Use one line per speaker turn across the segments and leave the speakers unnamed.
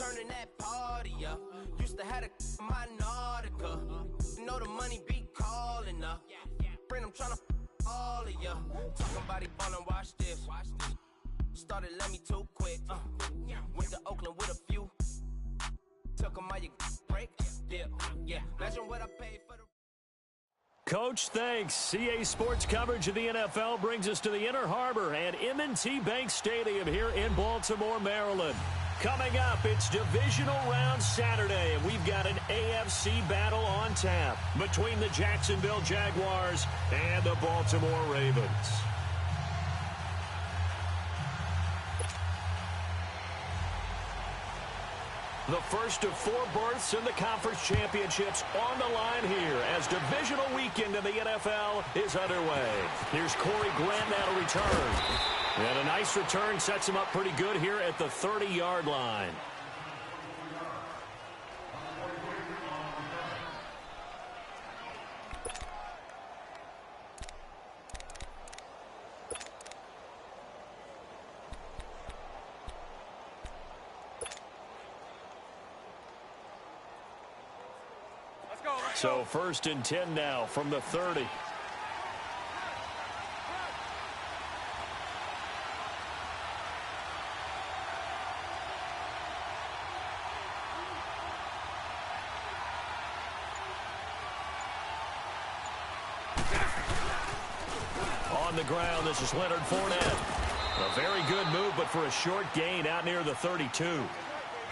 turning that party up. Used to have my Nautica. You know the money be calling up. Friend, I'm tryna all of ya. Talking about he ballin', watch this. Started let me too quick. Went to Oakland with a few. Took him out your break. Yeah. Imagine what I paid for the.
Coach, thanks. CA Sports coverage of the NFL brings us to the Inner Harbor and M&T Bank Stadium here in Baltimore, Maryland. Coming up, it's Divisional Round Saturday, and we've got an AFC battle on tap between the Jacksonville Jaguars and the Baltimore Ravens. The first of 4 berths in the conference championships on the line here as divisional weekend in the NFL is underway. Here's Corey Glenn that'll return. And a nice return sets him up pretty good here at the 30-yard line. So 1st and 10 now from the 30. On the ground, this is Leonard Fournette. A very good move, but for a short gain out near the 32.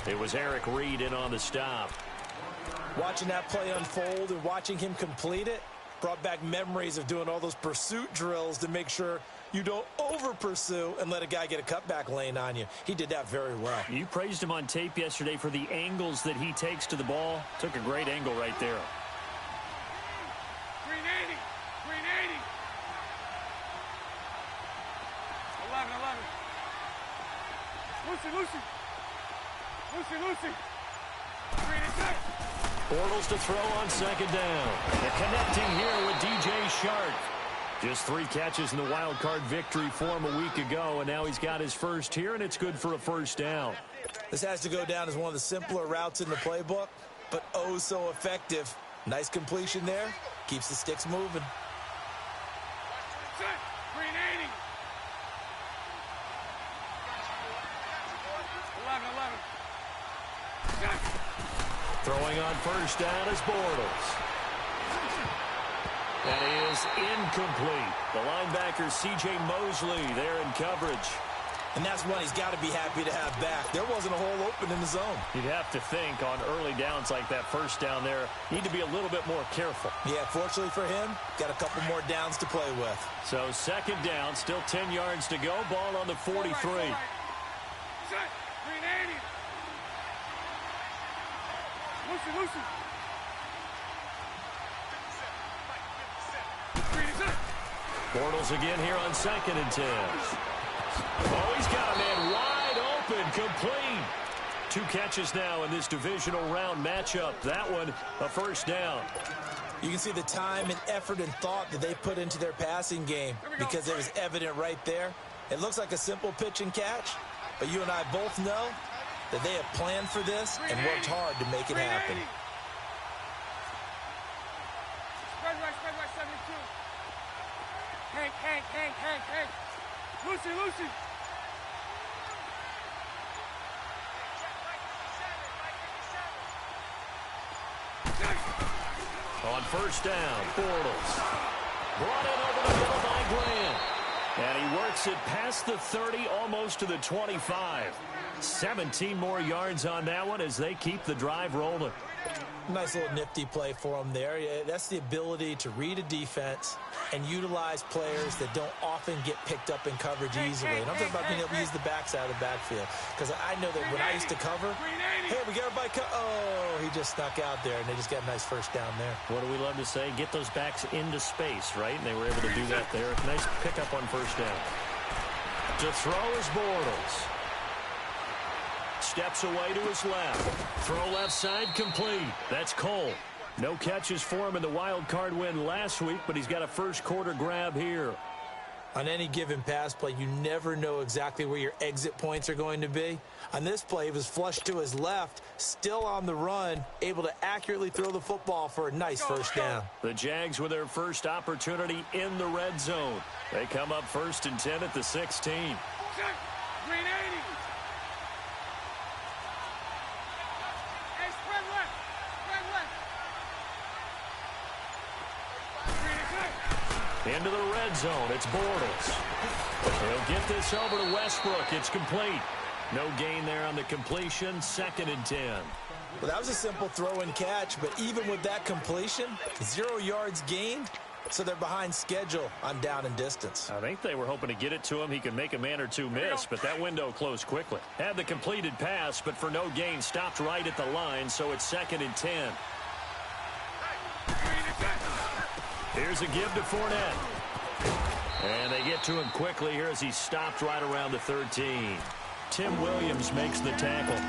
It was Eric Reed in on the stop.
Watching that play unfold and watching him complete it brought back memories of doing all those pursuit drills to make sure you don't over-pursue and let a guy get a cutback lane on you. He did that very well.
You praised him on tape yesterday for the angles that he takes to the ball. Took a great angle right there.
380. 380. 11. Lucy. 386.
Bortles to throw on 2nd down. They're connecting here with DJ Shark. Just 3 catches in the wild card victory for him a week ago, and now he's got his first here, and it's good for a 1st down.
This has to go down as one of the simpler routes in the playbook, but oh so effective. Nice completion there. Keeps the sticks moving.
380. 11.
Throwing on 1st down is Bortles. And he is incomplete. The linebacker, C.J. Mosley, there in coverage.
And that's one he's got to be happy to have back. There wasn't a hole open in the zone.
You'd have to think on early downs like that 1st down there, need to be a little bit more careful.
Yeah, fortunately for him, got a couple more downs to play with.
So 2nd down, still 10 yards to go. Ball on the 43.
380. Lucy.
Bortles again here on 2nd and 10. Oh, he's got a man wide open, complete. 2 catches now in this divisional round matchup. That one, a 1st down.
You can see the time and effort and thought that they put into their passing game because it was evident right there. It looks like a simple pitch and catch, but you and I both know that they have planned for this and worked hard to make it happen.
Spread right, 72. Hank. Lucy.
On 1st down, Bortles. Brought in over the middle by Grant. And he works it past the 30, almost to the 25. 17 more yards on that one as they keep the drive rolling.
Nice little nifty play for him there. Yeah, that's the ability to read a defense and utilize players that don't often get picked up in coverage easily. And I'm talking about being able to use the backside of the backfield. Because I know that when I used to cover, hey, we got everybody oh, he just snuck out there, and they just got a nice 1st down there.
What do we love to say? Get those backs into space, right? And they were able to do that there. Nice pickup on 1st down. To throw is Bortles. Steps away to his left. Throw left side complete. That's Cole. No catches for him in the wild card win last week, but he's got a 1st quarter grab here.
On any given pass play, you never know exactly where your exit points are going to be. On this play, he was flushed to his left, still on the run, able to accurately throw the football for a nice first down.
The Jags with their first opportunity in the red zone. They come up 1st and 10 at the 16.
Green 80. Hey, spread left. Spread left. Green 10.
Into the red zone, it's Bortles. He'll get this over to Westbrook. It's complete. No gain there on the completion, 2nd and 10.
Well, that was a simple throw and catch, but even with that completion, 0 yards gained, so they're behind schedule on down and distance.
I think they were hoping to get it to him. He could make a man or two miss, but that window closed quickly. Had the completed pass, but for no gain, stopped right at the line, so it's 2nd and 10. Here's a give to Fournette. And they get to him quickly here as he stopped right around the 13. Tim Williams makes the tackle.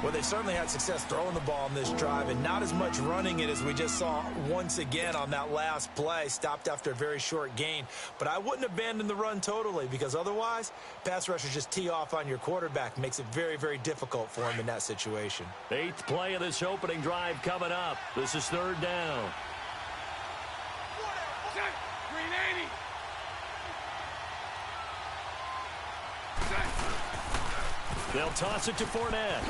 Well, they certainly had success throwing the ball on this drive and not as much running it as we just saw once again on that last play. Stopped after a very short gain. But I wouldn't abandon the run totally because otherwise, pass rushers just tee off on your quarterback. Makes it very, very difficult for him in that situation.
8th play of this opening drive coming up. This is 3rd down.
Green 80.
They'll toss it to Fournette.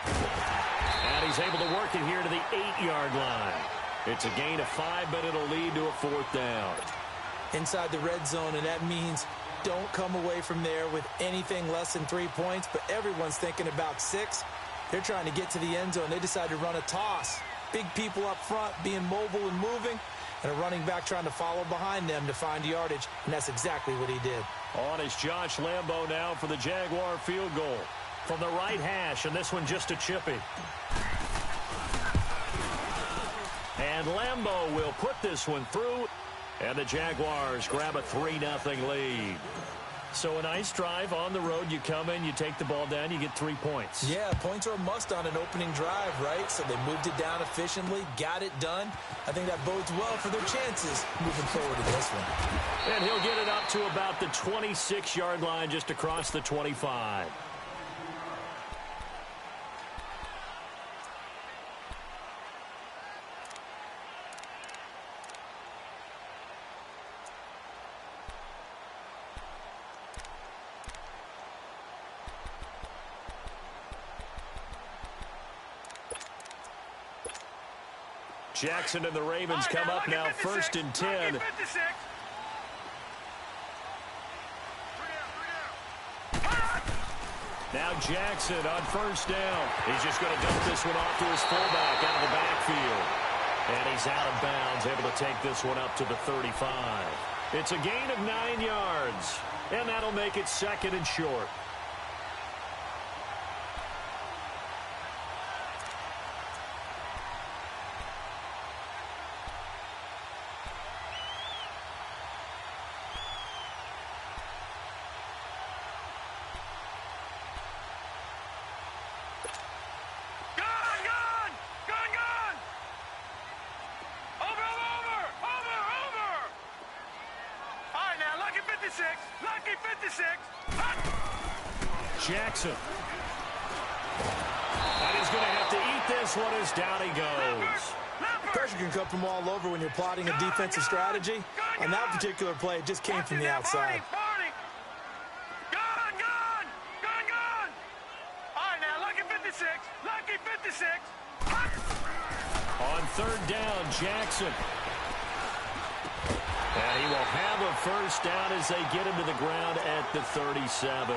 And he's able to work it here to the 8-yard line. It's a gain of 5, but it'll lead to a 4th down.
Inside the red zone, and that means don't come away from there with anything less than 3 points, but everyone's thinking about 6. They're trying to get to the end zone. They decide to run a toss. Big people up front being mobile and moving, and a running back trying to follow behind them to find yardage, and that's exactly what he did.
On is Josh Lambo now for the Jaguar field goal. From the right hash, and this one just a chippy. And Lambo will put this one through, and the Jaguars grab a 3-0 lead. So a nice drive on the road. You come in, you take the ball down, you get 3 points.
Yeah, points are a must on an opening drive, right? So they moved it down efficiently, got it done. I think that bodes well for their chances moving forward in this one.
And he'll get it up to about the 26-yard line, just across the 25. Jackson and the Ravens come up now 1st and 10. Now Jackson on 1st down. He's just going to dump this one off to his fullback out of the backfield. And he's out of bounds, able to take this one up to the 35. It's a gain of 9 yards. And that'll make it 2nd and short. Jackson. And he's going to have to eat this one as down he goes.
Pressure can come from all over when you're plotting a defensive strategy. On that particular play, it just came from the outside.
On 3rd down, Jackson. And he will have a 1st down as they get him to the ground at the 37.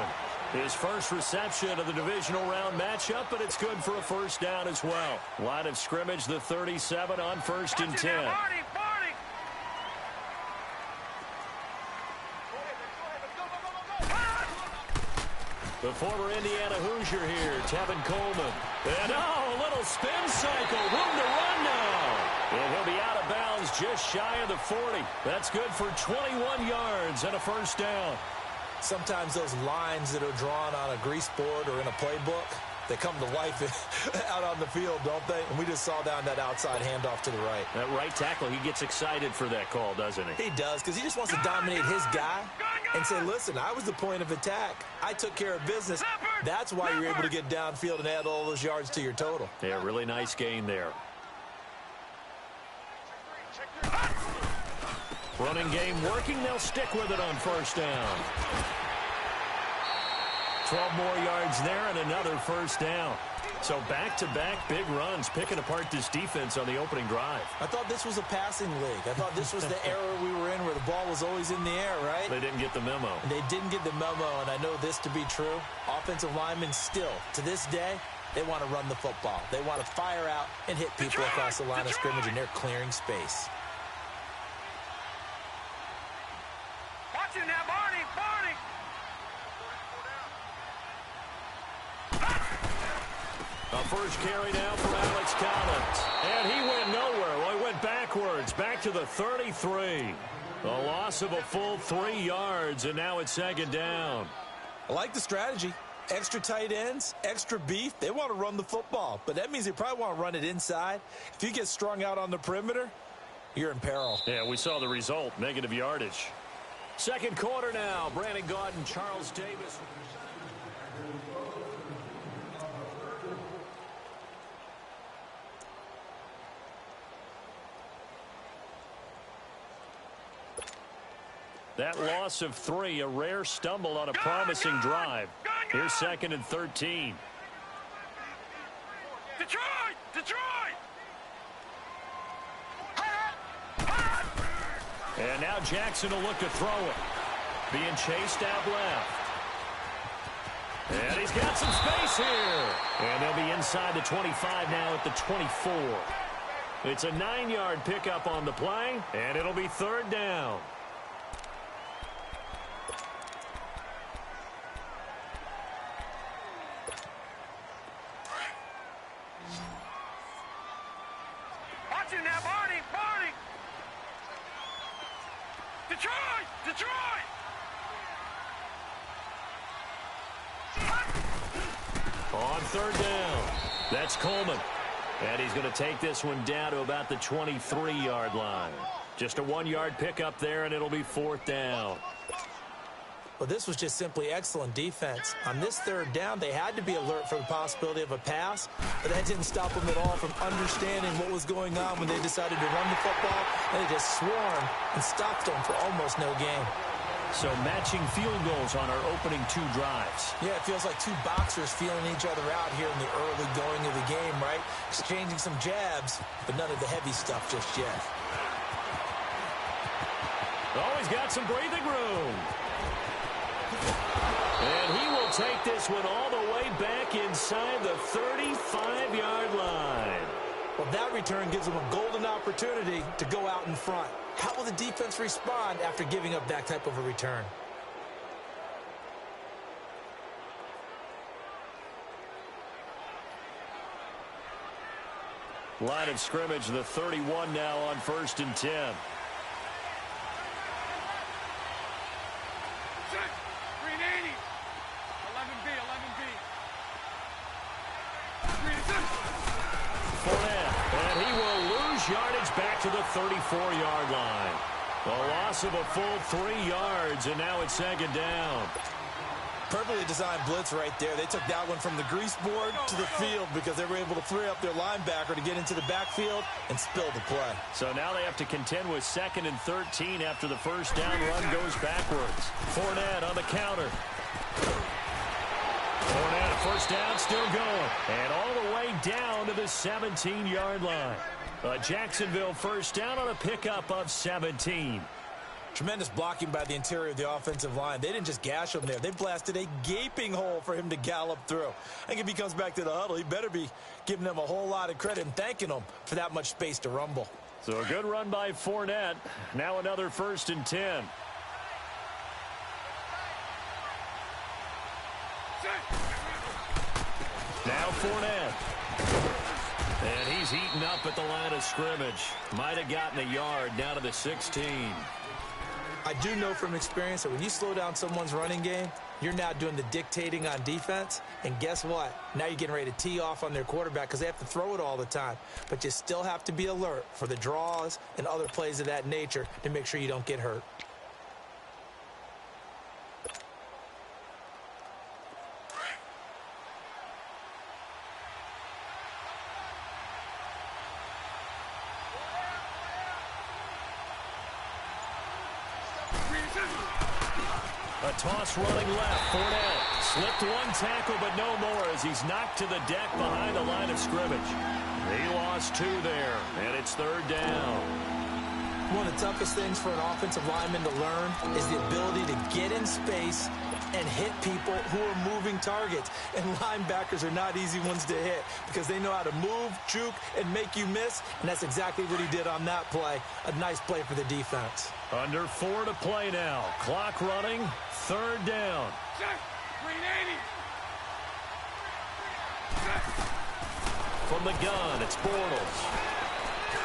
His first reception of the divisional round matchup, but it's good for a 1st down as well. Line of scrimmage, the 37 on 1st and 10. The former Indiana Hoosier here, Tevin Coleman. And a little spin cycle, room to run now. And he'll be out of bounds just shy of the 40. That's good for 21 yards and a 1st down.
Sometimes those lines that are drawn on a grease board or in a playbook, They come to life out on the field, don't they? And we just saw down that outside handoff to the right.
That right tackle, he gets excited for that call, doesn't he?
He does, because he just wants to dominate his guy and say, listen, I was the point of attack. I took care of business. That's why you're able to get downfield and add all those yards to your total.
Yeah, really nice gain there. Running game working. They'll stick with it on first down. 12 more yards there and another first down. So back-to-back big runs, picking apart this defense on the opening drive.
I thought this was a passing league. I thought this was the era we were in where the ball was always in the air, right?
They didn't get the memo.
They didn't get the memo, and I know this to be true. Offensive linemen still, to this day, they want to run the football. They want to fire out and hit people across the line of scrimmage, and they're clearing space.
Watch it now, Barney! Barney!
A first carry now for Alex Collins. And he went nowhere. Well, he went backwards, back to the 33. A loss of a full 3 yards, and now it's second down.
I like the strategy. Extra tight ends, extra beef. They want to run the football, but that means they probably want to run it inside. If you get strung out on the perimeter, you're in peril.
Yeah, we saw the result, negative yardage. Second quarter now. Brandon Gaudin, Charles Davis. That loss of 3, a rare stumble on a promising drive. Here's second and 13.
Detroit! Detroit!
And now Jackson will look to throw it. Being chased out left. And he's got some space here. And they'll be inside the 25 now at the 24. It's a 9-yard pickup on the play, and it'll be third down.
Watch it now, Barney! Barney! Detroit! Detroit!
On third down, that's Coleman. And he's going to take this one down to about the 23-yard line. Just a 1-yard pickup there, and it'll be fourth down.
Well, this was just simply excellent defense. On this third down, they had to be alert for the possibility of a pass, but that didn't stop them at all from understanding what was going on when they decided to run the football, and they just swarmed and stopped them for almost no gain.
So matching field goals on our opening 2 drives.
Yeah, it feels like 2 boxers feeling each other out here in the early going of the game, right? Exchanging some jabs, but none of the heavy stuff just yet.
Always got some breathing room. And he will take this one all the way back inside the 35-yard line.
Well, that return gives them a golden opportunity to go out in front. How will the defense respond after giving up that type of a return?
Line of scrimmage, the 31 now on first and 10.
Set! 380! 11B, 11B.
Fournette, and he will lose yardage back to the 34-yard line. A loss of a full 3 yards, and now it's second down.
Perfectly designed blitz right there. They took that one from the grease board to the field because they were able to free up their linebacker to get into the backfield and spill the play.
So now they have to contend with second and 13 after the first down run goes backwards. Fournette on the counter. Fournette, first down, still going. And all the way down to the 17-yard line. A Jacksonville first down on a pickup of 17.
Tremendous blocking by the interior of the offensive line. They didn't just gash him there. They blasted a gaping hole for him to gallop through. I think if he comes back to the huddle, he better be giving them a whole lot of credit and thanking them for that much space to rumble.
So a good run by Fournette. Now another first and 10. Now Fournette. And he's eaten up at the line of scrimmage. Might have gotten a yard down to the 16.
I do know from experience that when you slow down someone's running game, You're now doing the dictating on defense, and guess what? Now you're getting ready to tee off on their quarterback because they have to throw it all the time. But you still have to be alert for the draws and other plays of that nature to make sure you don't get hurt.
A toss running left. Fournette slipped one tackle, but no more as he's knocked to the deck behind the line of scrimmage. He lost 2 there, and it's 3rd down.
One of the toughest things for an offensive lineman to learn is the ability to get in space and hit people who are moving targets. And linebackers are not easy ones to hit because they know how to move, juke, and make you miss. And that's exactly what he did on that play. A nice play for the defense.
Under 4 to play now. Clock running. 3rd down. From the gun, it's Bortles.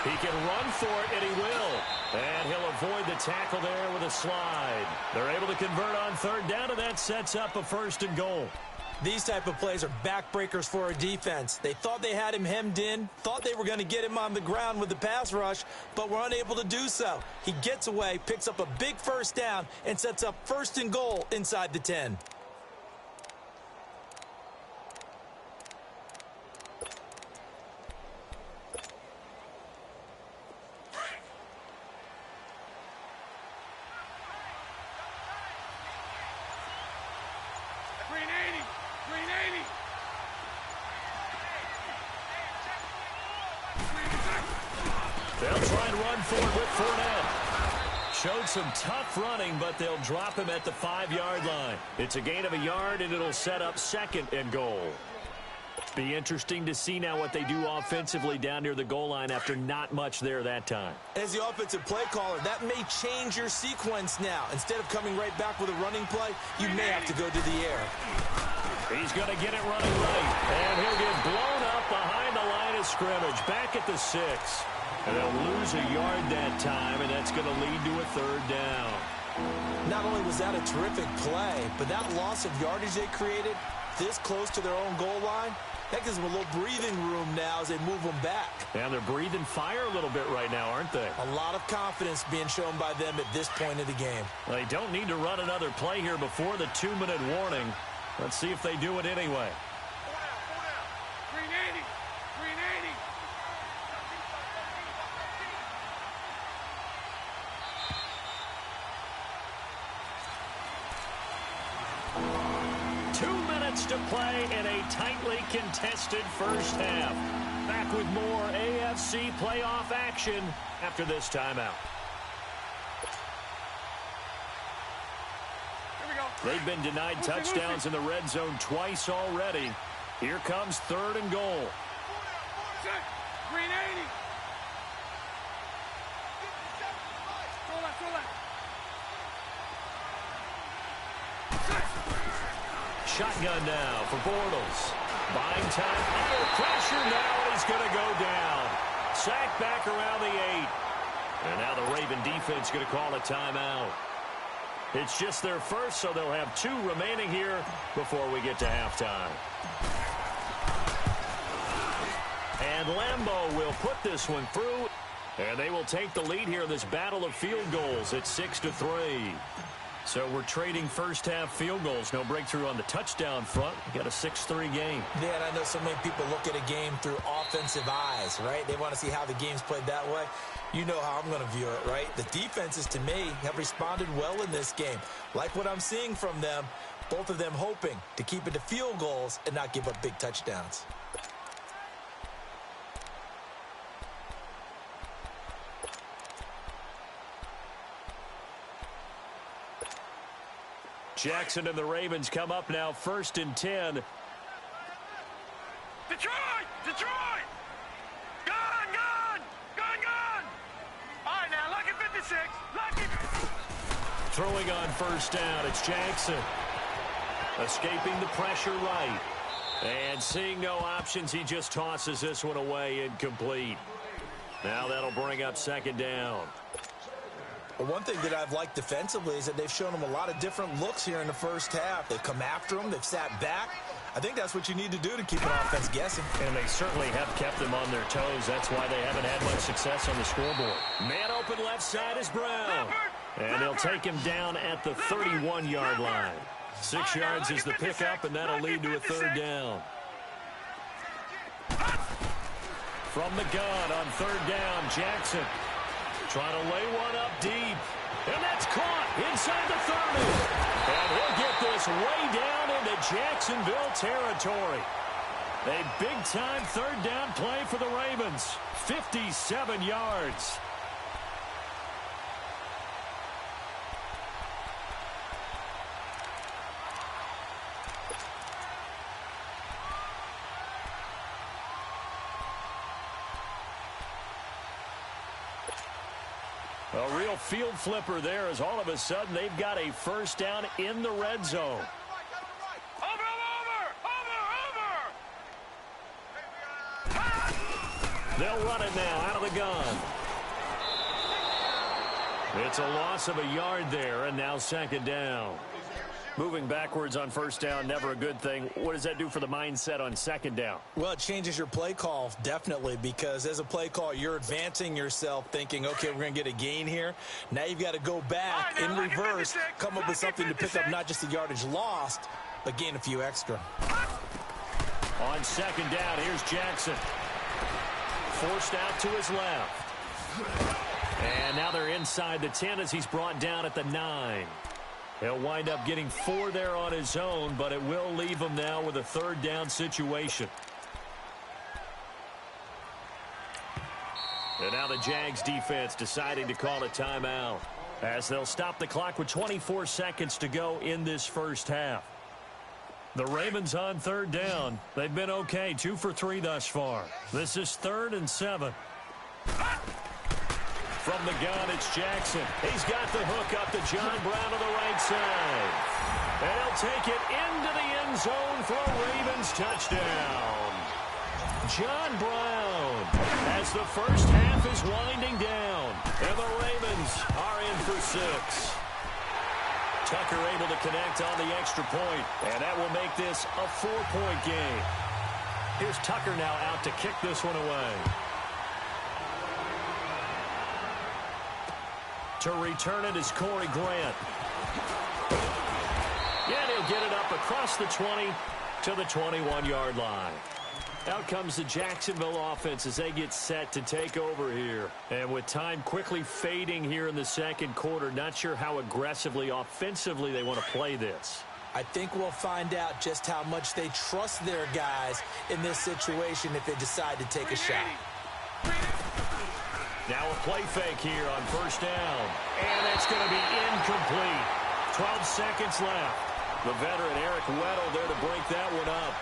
He can run for it, and he will. And he'll avoid the tackle there with a slide. They're able to convert on 3rd down, and that sets up a 1st and goal.
These type of plays are backbreakers for a defense. They thought they had him hemmed in, thought they were going to get him on the ground with the pass rush, but were unable to do so. He gets away, picks up a big 1st down, and sets up 1st and goal inside the 10.
They'll try and run for it with Fournette. Showed some tough running, but they'll drop him at the 5-yard line. It's a gain of a yard, and it'll set up 2nd and goal. Be interesting to see now what they do offensively down near the goal line after not much there that time.
As the offensive play caller, that may change your sequence now. Instead of coming right back with a running play, you may have to go to the air.
He's going to get it running right, and he'll get blown up behind the line of scrimmage, back at the 6. And they'll lose a yard that time, and that's going to lead to a 3rd down.
Not only was that a terrific play, but that loss of yardage they created this close to their own goal line, that gives them a little breathing room now as they move them back.
And they're breathing fire a little bit right now, aren't they?
A lot of confidence being shown by them at this point of the game.
They don't need to run another play here before the 2-minute warning. Let's see if they do it anyway.
380. 380.
To play in a tightly contested first half. Back with more AFC playoff action after this timeout.
Here we go.
They've been denied touchdowns in the red zone twice already. Here comes 3rd and goal.
380. Throw left.
Shotgun now for Bortles. Buying time. Under pressure now, and he's going to go down. Sacked back around the 8. And now the Raven defense going to call a timeout. It's just their first, so they'll have 2 remaining here before we get to halftime. And Lambeau will put this one through. And they will take the lead here in this battle of field goals at 6-3. So we're trading first-half field goals. No breakthrough on the touchdown front. We got a 6-3 game.
Yeah, and I know so many people look at a game through offensive eyes, right? They want to see how the game's played that way. You know how I'm going to view it, right? The defenses, to me, have responded well in this game. Like what I'm seeing from them, both of them hoping to keep it to field goals and not give up big touchdowns.
Jackson and the Ravens come up now 1st and 10.
Detroit! Gun! All right, now, lucky 56. Lucky.
Throwing on 1st down, it's Jackson. Escaping the pressure right. And seeing no options, he just tosses this one away incomplete. Now that'll bring up 2nd down.
Well, one thing that I've liked defensively is that they've shown them a lot of different looks here in the first half. They've come after them. They've sat back. I think that's what you need to do to keep an offense guessing.
And they certainly have kept them on their toes. That's why they haven't had much success on the scoreboard. Man open left side is Brown. And they'll take him down at the 31-yard line. 6 yards is the pickup, and that'll lead to a third down. From the gun on third down, Jackson trying to lay one up deep. And that's caught inside the 30. And he'll get this way down into Jacksonville territory. A big-time third down play for the Ravens. 57 yards. A real field flipper there as all of a sudden they've got a first down in the red zone. They'll run it now out of the gun. It's a loss of a yard there, and now second down. Moving backwards on first down, never a good thing. What does that do for the mindset on second down?
Well, it changes your play call, definitely, because as a play call, you're advancing yourself thinking, okay, we're going to get a gain here. Now you've got to go back in reverse, come up with something to pick up not just the yardage lost, but gain a few extra.
On second down, here's Jackson. Forced out to his left. And now they're inside the 10 as he's brought down at the 9. He'll wind up getting 4 there on his own, but it will leave him now with a third down situation. And now the Jags defense deciding to call a timeout as they'll stop the clock with 24 seconds to go in this first half. The Ravens on third down. They've been okay, 2 for 3 thus far. This is 3rd and 7. From the gun, it's Jackson. He's got the hook up to John Brown to the right side. And he'll take it into the end zone for a Ravens touchdown. John Brown as the first half is winding down. And the Ravens are in for 6. Tucker able to connect on the extra point. And that will make this a 4-point game. Here's Tucker now out to kick this one away. To return it is Corey Grant. And he'll get it up across the 20 to the 21-yard line. Out comes the Jacksonville offense as they get set to take over here. And with time quickly fading here in the second quarter, not sure how aggressively, offensively they want to play this.
I think we'll find out just how much they trust their guys in this situation if they decide to take a shot.
Now a play fake here on first down. And it's going to be incomplete. 12 seconds left. The veteran Eric Weddle there to break that one up.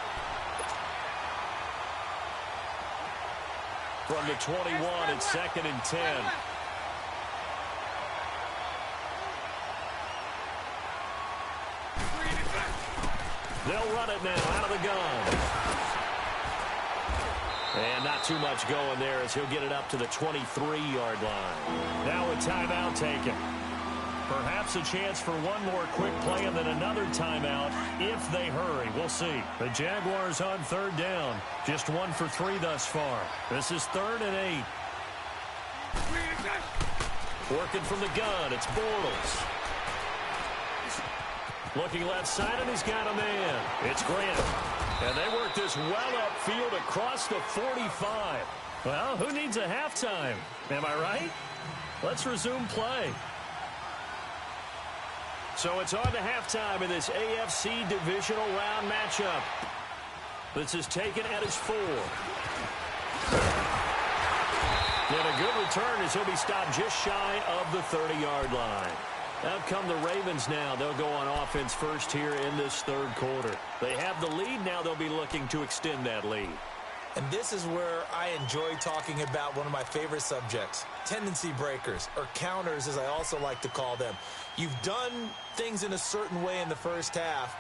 From the 21, it's 2nd and 10. They'll run it now out of the gun. And not too much going there as he'll get it up to the 23-yard line. Now a timeout taken. Perhaps a chance for one more quick play and then another timeout if they hurry. We'll see. The Jaguars on third down. Just 1 for 3 thus far. This is 3rd and 8. Working from the gun, it's Bortles. Looking left side, and he's got a man. It's Grant. And they work this well upfield across the 45. Well, who needs a halftime? Am I right? Let's resume play. So it's on to halftime in this AFC divisional round matchup. This is taken at his 4. And a good return as he'll be stopped just shy of the 30-yard line. Out come the Ravens now. They'll go on offense first here in this third quarter. They have the lead. Now they'll be looking to extend that lead.
And this is where I enjoy talking about one of my favorite subjects, tendency breakers, or counters as I also like to call them. You've done things in a certain way in the first half,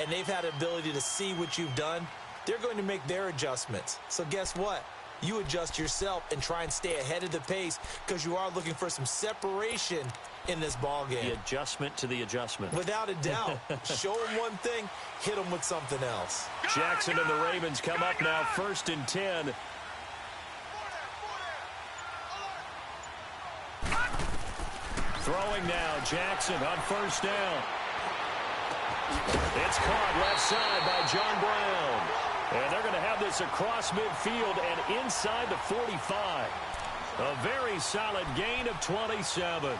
and they've had the ability to see what you've done. They're going to make their adjustments. So guess what? you adjust yourself and try and stay ahead of the pace because you are looking for some separation in this ball game.
The adjustment to the adjustment.
Without a doubt. Show them one thing, hit them with something else.
Jackson and the Ravens come up now 1st and 10. Throwing now, Jackson on 1st down. It's caught left side by John Brown. And they're going to have this across midfield and inside the 45. A very solid gain of 27.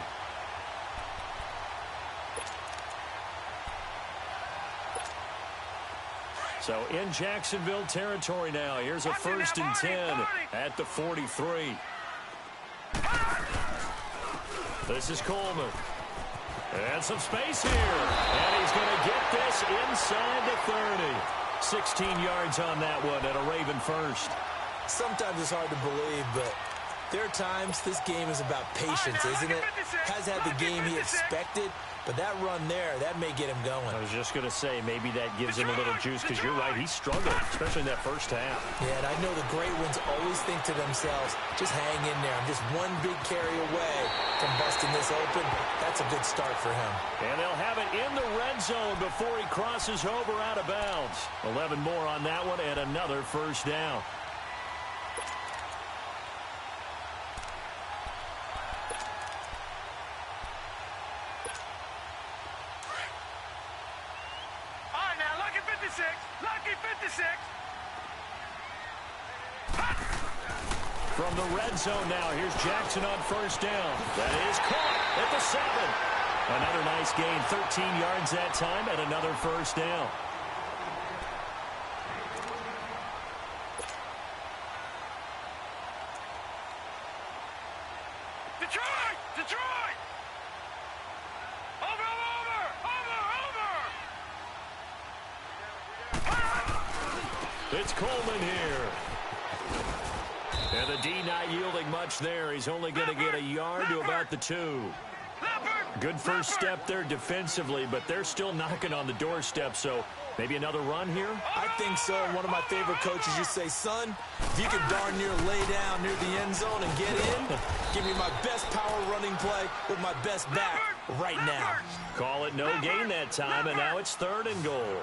So in Jacksonville territory now. Here's a 1st and 10 at the 43. This is Coleman. And some space here. And he's going to get this inside the 30. 16 yards on that one and a Raven first.
Sometimes it's hard to believe, but there are times this game is about patience, isn't it? Has had the game he expected, but that run there, that may get him going.
I was just going to say, maybe that gives him a little juice, because you're right, he struggled, especially in that first half.
Yeah, and I know the great ones always think to themselves, just hang in there. I'm just one big carry away from busting this open. That's a good start for him.
And they'll have it in the red zone before he crosses over out of bounds. 11 more on that one and another 1st down. From the red zone now, here's Jackson on 1st down. That is caught at the 7. Another nice gain, 13 yards that time, and another 1st down.
Detroit! Detroit! Over!
It's Coleman here. And the D not yielding much there. He's only going to get a yard to about the 2. Good first step there defensively, but they're still knocking on the doorstep, so maybe another run here?
I think so. One of my favorite coaches used to say, son, if you can darn near lay down near the end zone and get in, give me my best power running play with my best back right now.
Call it no gain that time, and now it's 3rd and goal.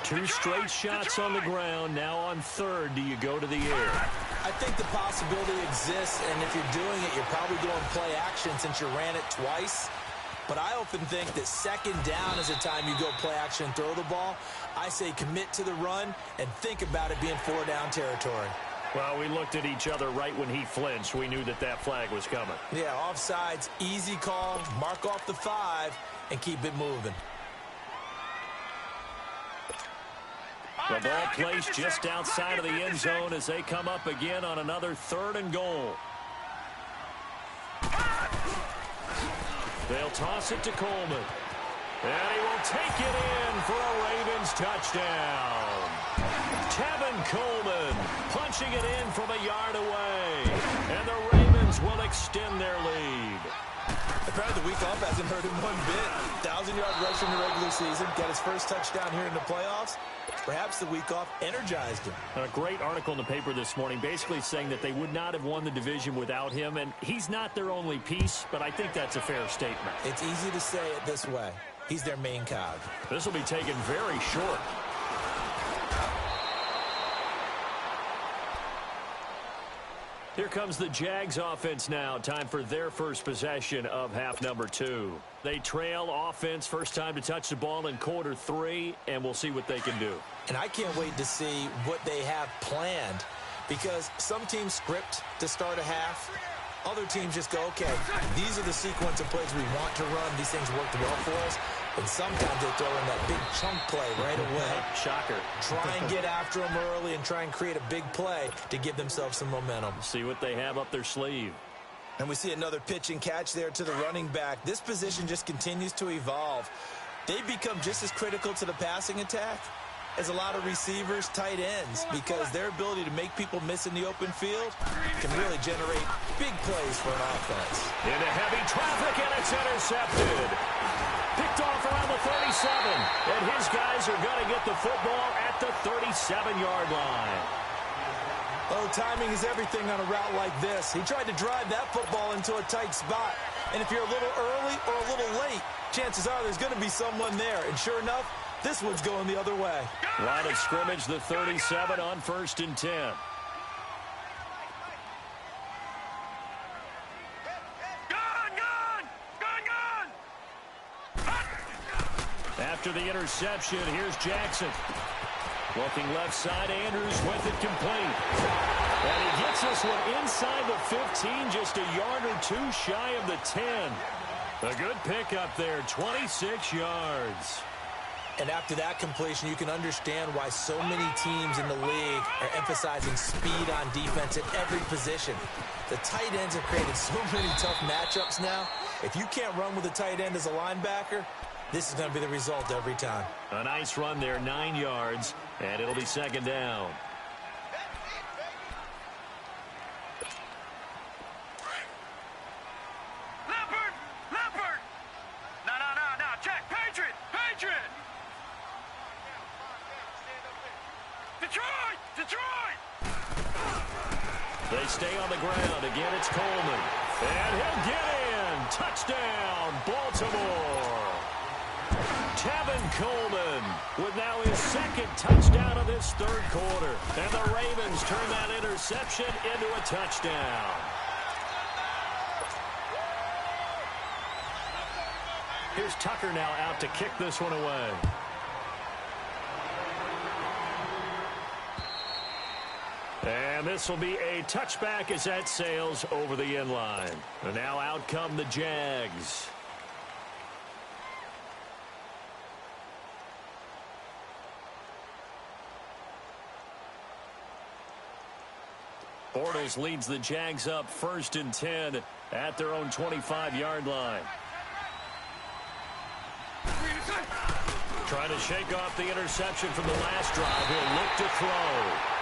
2 straight shots on the ground. Now on 3rd, do you go to the air?
I think the possibility exists, and if you're doing it, you're probably going play action since you ran it twice. But I often think that 2nd down is the time you go play action and throw the ball. I say commit to the run and think about it being 4-down territory.
Well, we looked at each other right when he flinched. We knew that flag was coming.
Yeah, offsides, easy call, mark off the 5, and keep it moving.
The ball placed just outside of the end zone as they come up again on another 3rd and goal. They'll toss it to Coleman. And he will take it in for a Ravens touchdown. Tevin Coleman punching it in from a yard away. And the Ravens will extend their lead.
Apparently the week off hasn't hurt him one bit. 1,000-yard rush in the regular season. Got his first touchdown here in the playoffs. Perhaps the week off energized him.
A great article in the paper this morning basically saying that they would not have won the division without him. And he's not their only piece, but I think that's a fair statement.
It's easy to say it this way. He's their main cog.
This will be taken very short. Here comes the Jags offense now. Time for their first possession of half number 2. They trail offense first time to touch the ball in quarter 3, and we'll see what they can do.
And I can't wait to see what they have planned, because some teams script to start a half. Other teams just go, okay, these are the sequence of plays we want to run. These things worked well for us. And sometimes they throw in that big chunk play right away.
Shocker.
Try and get after them early and try and create a big play to give themselves some momentum.
See what they have up their sleeve.
And we see another pitch and catch there to the running back. This position just continues to evolve. They become just as critical to the passing attack as a lot of receivers, tight ends, because their ability to make people miss in the open field can really generate big plays for an offense.
Into heavy traffic, and it's intercepted. Picked off around the 37, and his guys are going to get the football at the 37-yard line.
Oh, timing is everything on a route like this. He tried to drive that football into a tight spot. And if you're a little early or a little late, chances are there's going to be someone there. And sure enough, this one's going the other way.
Line of scrimmage, the 37 on 1st and 10. After the interception, here's Jackson. Looking left side, Andrews with it complete. And he gets this one inside the 15, just a yard or two shy of the 10. A good pickup there, 26 yards.
And after that completion, you can understand why so many teams in the league are emphasizing speed on defense at every position. The tight ends have created so many tough matchups now. If you can't run with a tight end as a linebacker, this is going to be the result every time.
A nice run there, 9 yards, and it'll be 2nd down.
Leopard! No, check, Patriot! Detroit!
They stay on the ground. Again, it's Coleman. And he'll get in. Touchdown, Baltimore. Tevin Coleman with now his 2nd touchdown of this 3rd quarter. And the Ravens turn that interception into a touchdown. Here's Tucker now out to kick this one away. And this will be a touchback as that sails over the end line. And now out come the Jags. Bortles leads the Jags up 1st and 10 at their own 25-yard line. Trying to shake off the interception from the last drive. He'll look to throw.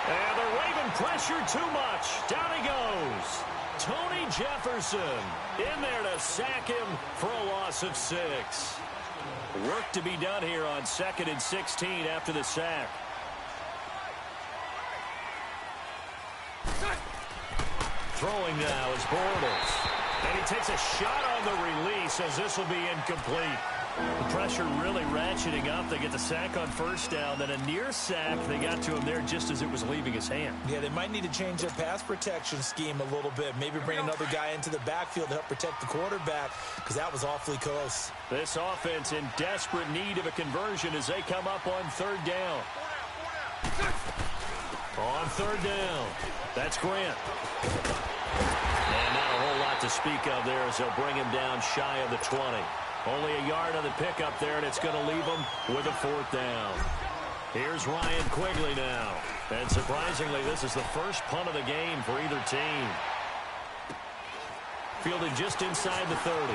And the Raven pressure too much. Down he goes. Tony Jefferson in there to sack him for a loss of 6. Work to be done here on 2nd and 16 after the sack. Throwing now is Bortles. And he takes a shot on the release as this will be incomplete. The pressure really ratcheting up. They get the sack on 1st down. Then a near sack. They got to him there just as it was leaving his hand.
Yeah, they might need to change their pass protection scheme a little bit. Maybe bring another guy into the backfield to help protect the quarterback, because that was awfully close.
This offense in desperate need of a conversion as they come up on 3rd down. On 3rd down, that's Grant. And not a whole lot to speak of there as they'll bring him down shy of the 20. Only a yard on the pickup there, and it's going to leave him with a 4th down. Here's Ryan Quigley now. And surprisingly, this is the first punt of the game for either team. Fielded just inside the 30.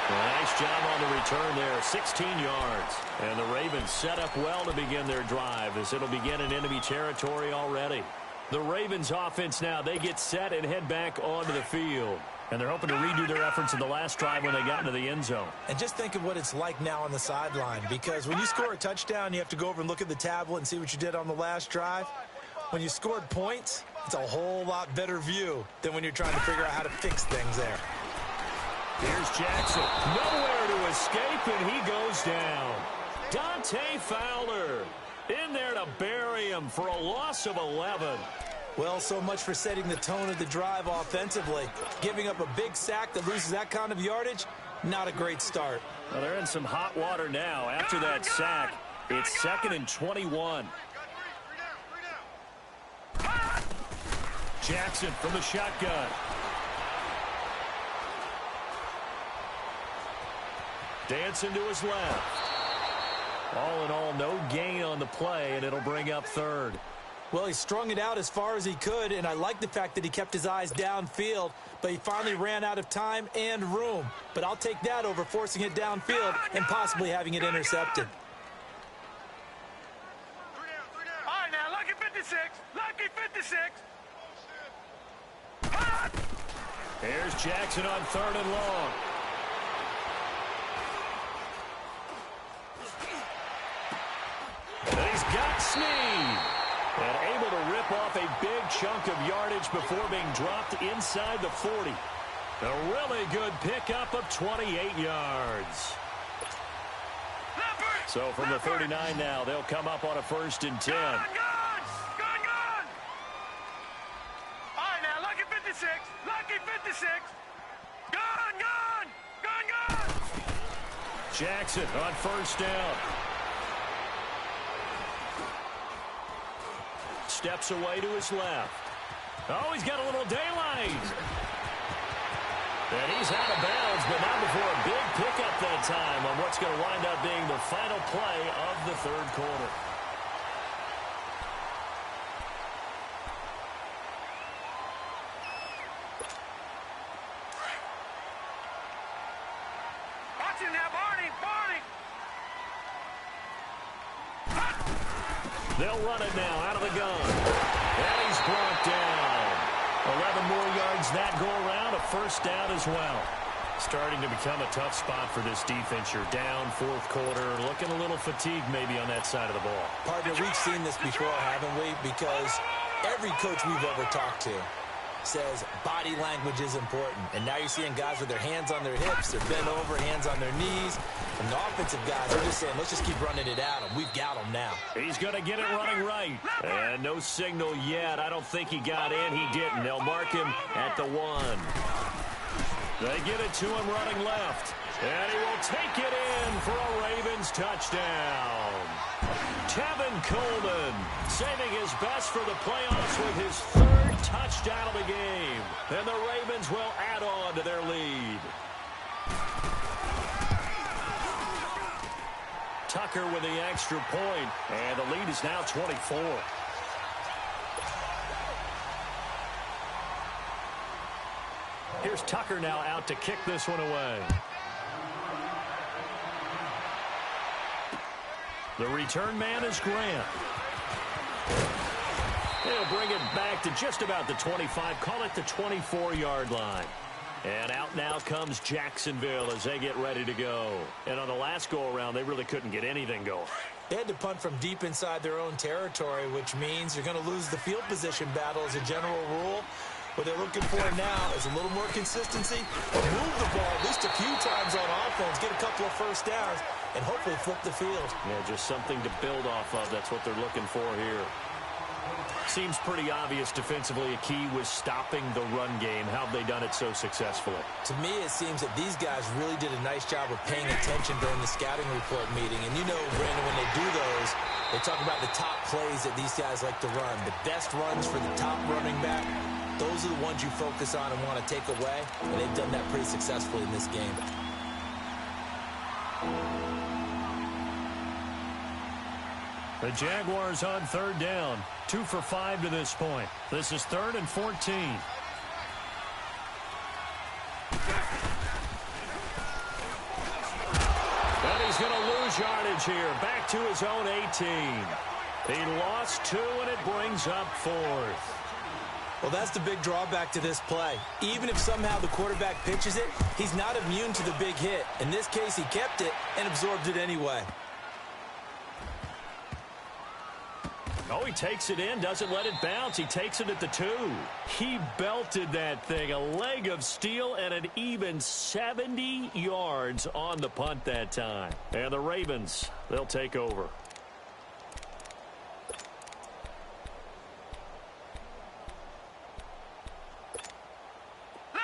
Nice job on the return there, 16 yards. And the Ravens set up well to begin their drive as it'll begin in enemy territory already. The Ravens offense now, they get set and head back onto the field. And they're hoping to redo their efforts in the last drive when they got into the end zone.
And just think of what it's like now on the sideline, because when you score a touchdown, you have to go over and look at the tablet and see what you did on the last drive. When you scored points, it's a whole lot better view than when you're trying to figure out how to fix things there.
Here's Jackson. Nowhere to escape, and he goes down. Dante Fowler in there to bury him for a loss of 11.
Well, so much for setting the tone of the drive offensively. Giving up a big sack that loses that kind of yardage, not a great start.
Well, they're in some hot water now. After that sack, it's 2nd and 21. Jackson from the shotgun. Dancing to his left. All in all, no gain on the play, and it'll bring up 3rd.
Well, he strung it out as far as he could, and I like the fact that he kept his eyes downfield, but he finally ran out of time and room. But I'll take that over forcing it downfield and possibly having it intercepted.
3 down. All right, now, lucky 56. Lucky 56.
Here's Jackson on 3rd and long. And he's got Snead. And rip off a big chunk of yardage before being dropped inside the 40. A really good pickup of 28 yards. So from the 39 now, they'll come up on a 1st and 10.
Gone! All right, now, lucky 56. Lucky 56. Gone!
Jackson on 1st down. Steps away to his left. Oh, he's got a little daylight. And he's out of bounds, but not before a big pickup that time on what's going to wind up being the final play of the 3rd quarter.
Watch him now, Barney!
They'll run it now out of the gun. And he's brought down. 11 more yards that go around, a 1st down as well. Starting to become a tough spot for this defense. You're down 4th quarter, looking a little fatigued maybe on that side of the ball.
Partner, we've seen this before, haven't we? Because every coach we've ever talked to says body language is important. And now you're seeing guys with their hands on their hips, they're bent over, hands on their knees. And the offensive guys are just saying, let's just keep running it at him. We've got him now.
He's going to get it running right. And no signal yet. I don't think he got in. He didn't. They'll mark him at the 1. They get it to him running left. And he will take it in for a Ravens touchdown. Tevin Coleman saving his best for the playoffs with his 3rd touchdown of the game. And the Ravens will add on to their lead. Tucker with the extra point, and the lead is now 24. Here's Tucker now out to kick this one away. The return man is Grant. He'll bring it back to just about the 25, call it the 24-yard line. And out now comes Jacksonville as they get ready to go. And on the last go-around, they really couldn't get anything going.
They had to punt from deep inside their own territory, which means you're going to lose the field position battle as a general rule. What they're looking for now is a little more consistency, move the ball at least a few times on offense, get a couple of 1st downs, and hopefully flip the field.
Yeah, just something to build off of. That's what they're looking for here. Seems pretty obvious defensively. A key was stopping the run game. How have they done it so successfully?
To me, it seems that these guys really did a nice job of paying attention during the scouting report meeting. And you know, Brandon, when they do those, they talk about the top plays that these guys like to run. The best runs for the top running back, those are the ones you focus on and want to take away. And they've done that pretty successfully in this game.
The Jaguars on 3rd down. 2 for 5 to this point. This is 3rd and 14. And he's going to lose yardage here. Back to his own 18. He lost 2, and it brings up 4th.
Well, that's the big drawback to this play. Even if somehow the quarterback pitches it, he's not immune to the big hit. In this case, he kept it and absorbed it anyway.
Oh, he takes it in, doesn't let it bounce. He takes it at the 2. He belted that thing, a leg of steel, and an even 70 yards on the punt that time. And the Ravens, they'll take over.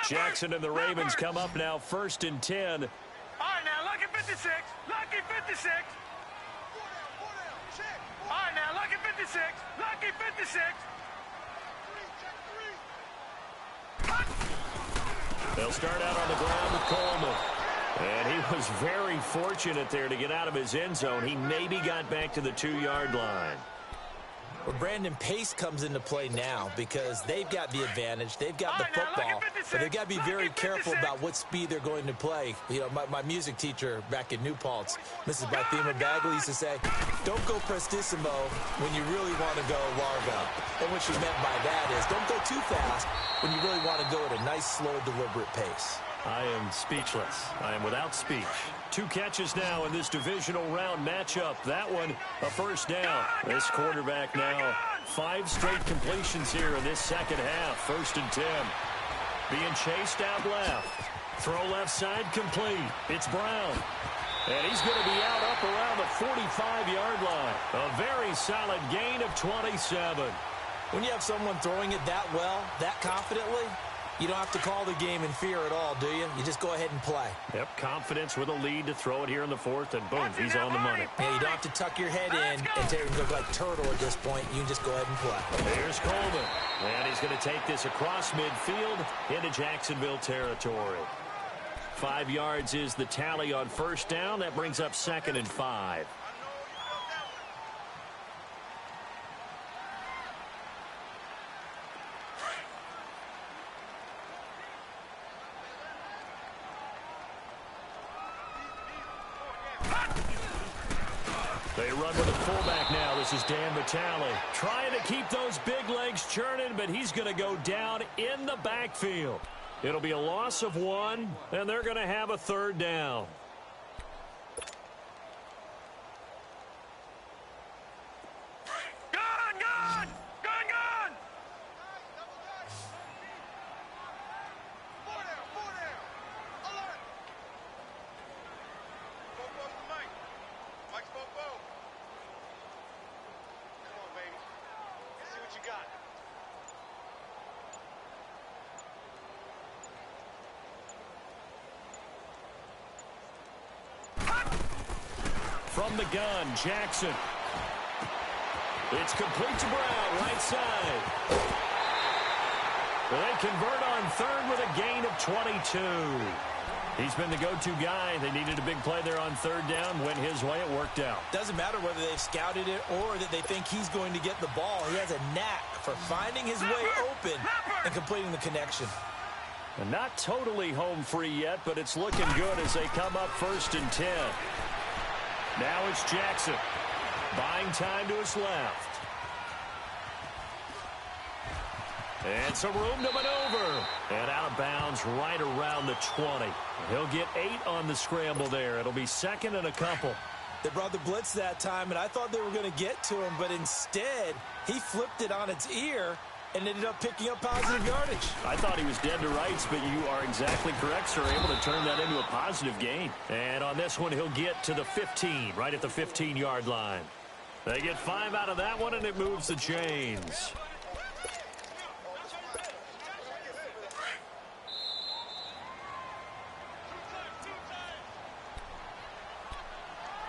Jackson and the Ravens come up now 1st and 10.
All right, now, lucky 56. Lucky 56. All right, now, lucky 56. Lucky 56.
They'll start out on the ground with Coleman. And he was very fortunate there to get out of his end zone. He maybe got back to the 2-yard line.
Well, Brandon, pace comes into play now because they've got the advantage. They've got the football, but they've got to be very careful about what speed they're going to play. You know, my music teacher back in New Paltz, Mrs. Bythema Bagley, used to say, don't go prestissimo when you really want to go largo. And what she meant by that is don't go too fast when you really want to go at a nice, slow, deliberate pace.
I am speechless. I am without speech. 2 catches now in this divisional round matchup. That one, a first down. This quarterback now, 5 straight completions here in this second half. 1st and 10. Being chased out left. Throw left side complete. It's Brown. And he's going to be out up around the 45-yard line. A very solid gain of 27.
When you have someone throwing it that well, that confidently, you don't have to call the game in fear at all, do you? You just go ahead and play.
Yep, confidence with a lead to throw it here in the 4th, and boom, he's on the money.
Yeah, you don't have to tuck your head in and take it like turtle at this point. You can just go ahead and play.
Here's Coleman. And he's going to take this across midfield into Jacksonville territory. 5 yards is the tally on first down. That brings up 2nd and 5. They run with a fullback now. This is Dan Vitale. Trying to keep those big legs churning, but he's going to go down in the backfield. It'll be a loss of 1, and they're going to have a 3rd down.
Gun! Four down! Alert! Bobo's the mic. Mike's Bobo. Come on, baby. Let's see what you got.
From the gun, Jackson. It's complete to Brown, right side. They convert on 3rd with a gain of 22. He's been the go-to guy. They needed a big play there on 3rd down. Went his way. It worked out.
Doesn't matter whether they've scouted it or that they think he's going to get the ball. He has a knack for finding his way open and completing the connection.
And not totally home free yet, but it's looking good as they come up 1st and 10. Now it's Jackson. Buying time to his left. And some room to maneuver. And out of bounds right around the 20. He'll get 8 on the scramble there. It'll be 2nd and a couple.
They brought the blitz that time, and I thought they were going to get to him, but instead he flipped it on its ear and ended up picking up positive yardage.
I thought he was dead to rights, but you are exactly correct, sir. Able to turn that into a positive gain. And on this one, he'll get to the 15, right at the 15-yard line. They get 5 out of that one, and it moves the chains.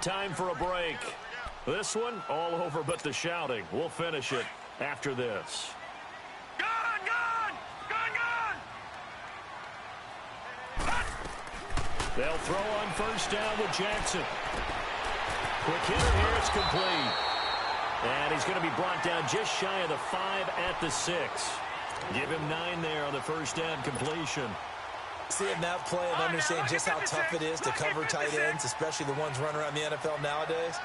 Time for a break. This one, all over but the shouting. We'll finish it after this. They'll throw on 1st down with Jackson. Quick hitter here, it's complete. And he's going to be brought down just shy of the 5 at the 6. Give him 9 there on the 1st down completion.
Seeing that play and understand just how tough it is to cover tight ends, especially the ones running around the NFL nowadays,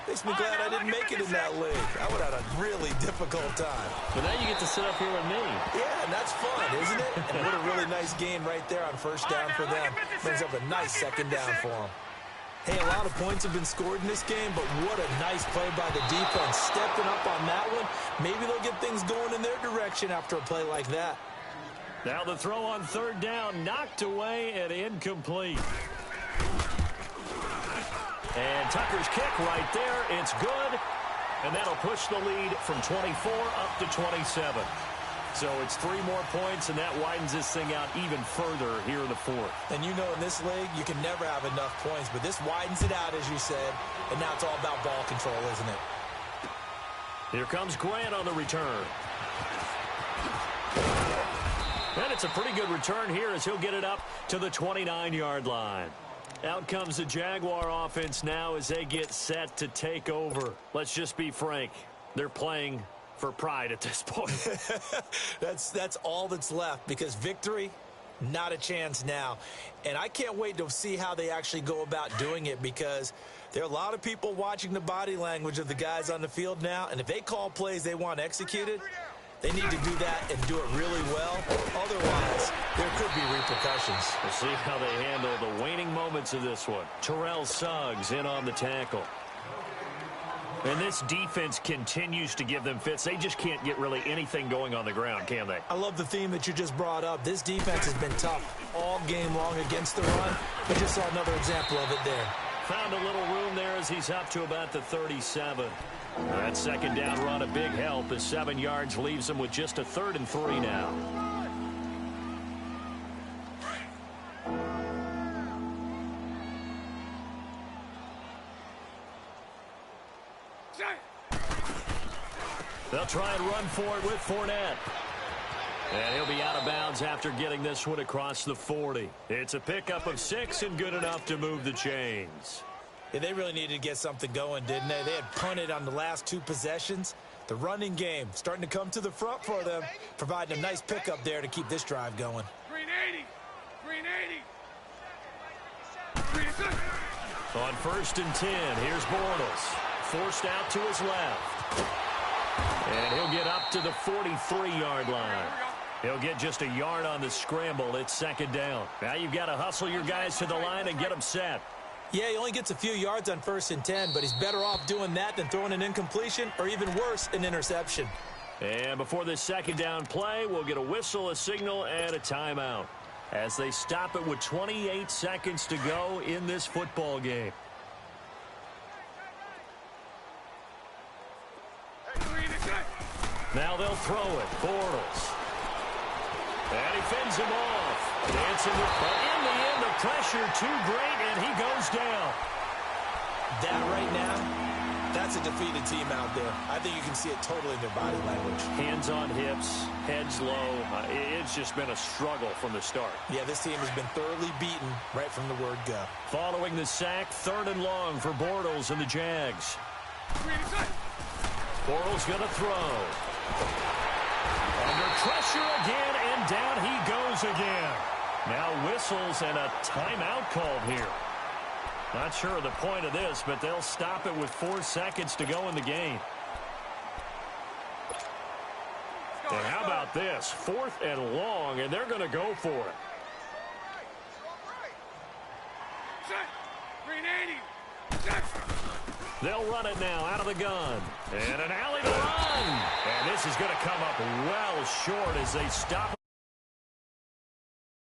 makes me glad I didn't make it in that league. I would have had a really difficult time.
But now you get to sit up here with me.
Yeah, and that's fun, isn't it? And what a really nice gain right there on 1st down for them. Brings up a nice 2nd down for them. Hey, a lot of points have been scored in this game, but what a nice play by the defense. Stepping up on that one. Maybe they'll get things going in their direction after a play like that.
Now the throw on 3rd down, knocked away and incomplete. And Tucker's kick right there, it's good. And that'll push the lead from 24 up to 27. So it's 3 more points, and that widens this thing out even further here in the 4th.
And you know in this league, you can never have enough points, but this widens it out, as you said, and now it's all about ball control, isn't it?
Here comes Grant on the return. And it's a pretty good return here as he'll get it up to the 29-yard line. Out comes the Jaguar offense now as they get set to take over. Let's just be frank. They're playing for pride at this point.
That's all that's left, because victory, not a chance now. And I can't wait to see how they actually go about doing it, because there are a lot of people watching the body language of the guys on the field now, and if they call plays they want executed, They need to do that and do it really well. Otherwise, there could be repercussions.
We'll see how they handle the waning moments of this one. Terrell Suggs in on the tackle. And this defense continues to give them fits. They just can't get really anything going on the ground, can they?
I love the theme that you just brought up. This defense has been tough all game long against the run. We just saw another example of it there.
Found a little room there as he's up to about the 37. That second down run a big help as 7 yards leaves him with just a 3rd and 3 now. They'll try and run for it with Fournette. And he'll be out of bounds after getting this one across the 40. It's a pickup of 6 and good enough to move the chains.
Yeah, they really needed to get something going, didn't they? They had punted on the last 2 possessions. The running game starting to come to the front for them, providing a nice pickup there to keep this drive going.
380. 380.
On 1st and 10, here's Bortles. Forced out to his left. And he'll get up to the 43-yard line. He'll get just a yard on the scramble. It's 2nd down. Now you've got to hustle your guys to the line and get them set.
Yeah, he only gets a few yards on 1st and 10, but he's better off doing that than throwing an incompletion or even worse, an interception.
And before this 2nd down play, we'll get a whistle, a signal, and a timeout as they stop it with 28 seconds to go in this football game. Now they'll throw it. Bortles. And he fends him off. Dancing with, but in the end, the pressure too great, and he goes down.
That right now, that's a defeated team out there. I think you can see it totally in their body language.
Hands on hips, heads low. It's just been a struggle from the start.
Yeah, this team has been thoroughly beaten right from the word go.
Following the sack, 3rd and long for Bortles and the Jags. Bortles going to throw. Under pressure again, and down he goes again. Now whistles and a timeout called here. Not sure of the point of this, but they'll stop it with 4 seconds to go in the game. And how about this? 4th and long, and they're going to go for it.
380.
They'll run it now out of the gun. And an alley to run. And this is going to come up well short as they stop